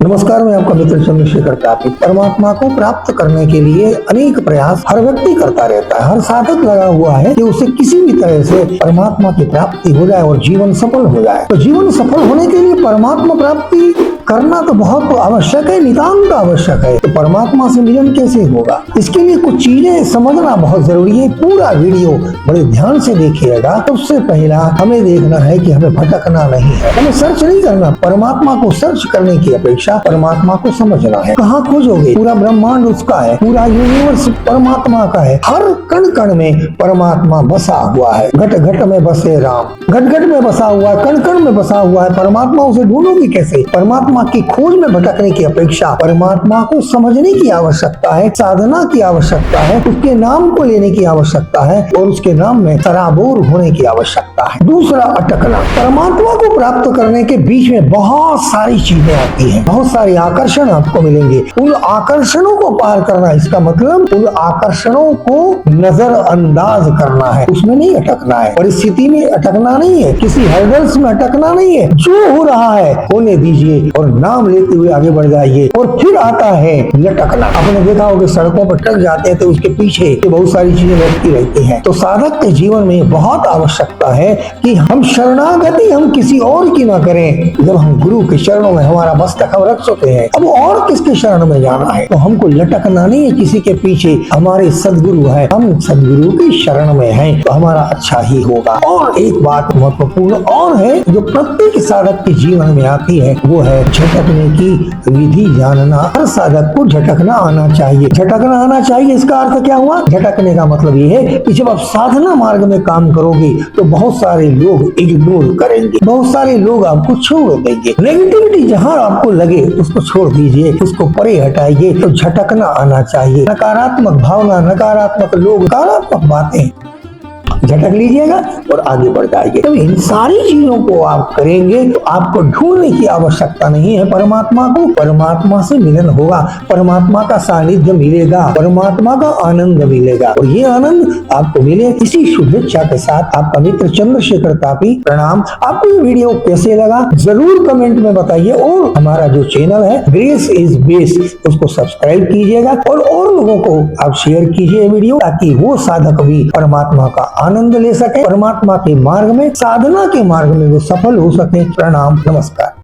नमस्कार, मैं आपका मित्र चंद्रशेखर तापी। परमात्मा को प्राप्त करने के लिए अनेक प्रयास हर व्यक्ति करता रहता है। हर साधक लगा हुआ है कि उसे किसी भी तरह से परमात्मा की प्राप्ति हो जाए और जीवन सफल हो जाए। तो जीवन सफल होने के लिए परमात्मा प्राप्ति करना तो बहुत आवश्यक है, नितांत आवश्यक है। तो परमात्मा से मिलन कैसे होगा, इसके लिए कुछ चीजें समझना बहुत जरूरी है। पूरा वीडियो बड़े ध्यान से देखिएगा। सबसे पहला हमें देखना है कि हमें भटकना नहीं है, हमें सर्च नहीं करना। परमात्मा को सर्च करने की अपेक्षा परमात्मा को समझना है। कहाँ खोजोगे? पूरा ब्रह्मांड उसका है, पूरा यूनिवर्स परमात्मा का है। हर कण कण में परमात्मा बसा हुआ है। घट घट में बसे राम, घट घट में बसा हुआ है, कण कण में बसा हुआ है। परमात्मा उसे ढूंढोगे कैसे? परमात्मा की खोज में भटकने की अपेक्षा परमात्मा को समझने की आवश्यकता है, साधना की आवश्यकता है, उसके नाम को लेने की आवश्यकता है और उसके नाम में सराबोर होने की आवश्यकता है। दूसरा, अटकना। परमात्मा को प्राप्त करने के बीच में बहुत सारी चीजें आती हैं, बहुत सारे आकर्षण आपको मिलेंगे। उन आकर्षणों को पार करना, इसका मतलब उन आकर्षणों को नजरअंदाज करना है, उसमें नहीं अटकना है। परिस्थिति में अटकना नहीं है, किसी हर्डल्स में अटकना नहीं है। जो हो रहा है होने दीजिए और नाम लेते हुए आगे बढ़ जाइए। और फिर आता है लटकना। आपने देखा होगा सड़कों पर ट्रक जाते हैं तो उसके पीछे बहुत सारी चीजें लटकी रहती हैं। तो साधक के जीवन में बहुत आवश्यकता है कि हम शरणागति हम किसी और की ना करें। जब हम गुरु के चरणों में हमारा मस्तक हम रख चुके हैं, अब और किसके शरण में जाना है? तो हमको लटकना नहीं है किसी के पीछे। हमारे सदगुरु है, हम सदगुरु की शरण में हैं, तो हमारा अच्छा ही होगा। और एक बात महत्वपूर्ण और है जो प्रत्येक साधक के जीवन में आती है, वो है झटकने की विधि जानना। हर साधक को झटकना आना चाहिए। झटकना आना चाहिए, इसका अर्थ क्या हुआ? झटकने का मतलब ये है कि जब आप साधना मार्ग में काम करोगे तो बहुत सारे लोग इग्नोर करेंगे, बहुत सारे लोग आपको छोड़ देंगे। नेगेटिविटी जहाँ आपको लगे उसको छोड़ दीजिए, उसको परे हटाइए। तो झटकना आना चाहिए। नकारात्मक भावना, नकारात्मक लोग, नकारात्मक बातें झटक लीजिएगा और आगे बढ़ जाइए। तो इन सारी चीजों को आप करेंगे तो आपको ढूंढने की आवश्यकता नहीं है परमात्मा को। परमात्मा से मिलन होगा, परमात्मा का सानिध्य मिलेगा, परमात्मा का आनंद मिलेगा। और ये आनंद आपको मिले, इसी शुभेच्छा के साथ आपका मित्र चंद्रशेखर तापी प्रणाम। आपको ये वीडियो कैसे लगा जरूर कमेंट में बताइए। और हमारा जो चैनल है ग्रेस इज बेस्ट, उसको सब्सक्राइब कीजिएगा और लोगों को आप शेयर कीजिए वीडियो, ताकि वो साधक भी परमात्मा का आनंद ले सके, परमात्मा के मार्ग में, साधना के मार्ग में वो सफल हो सके। प्रणाम, नमस्कार।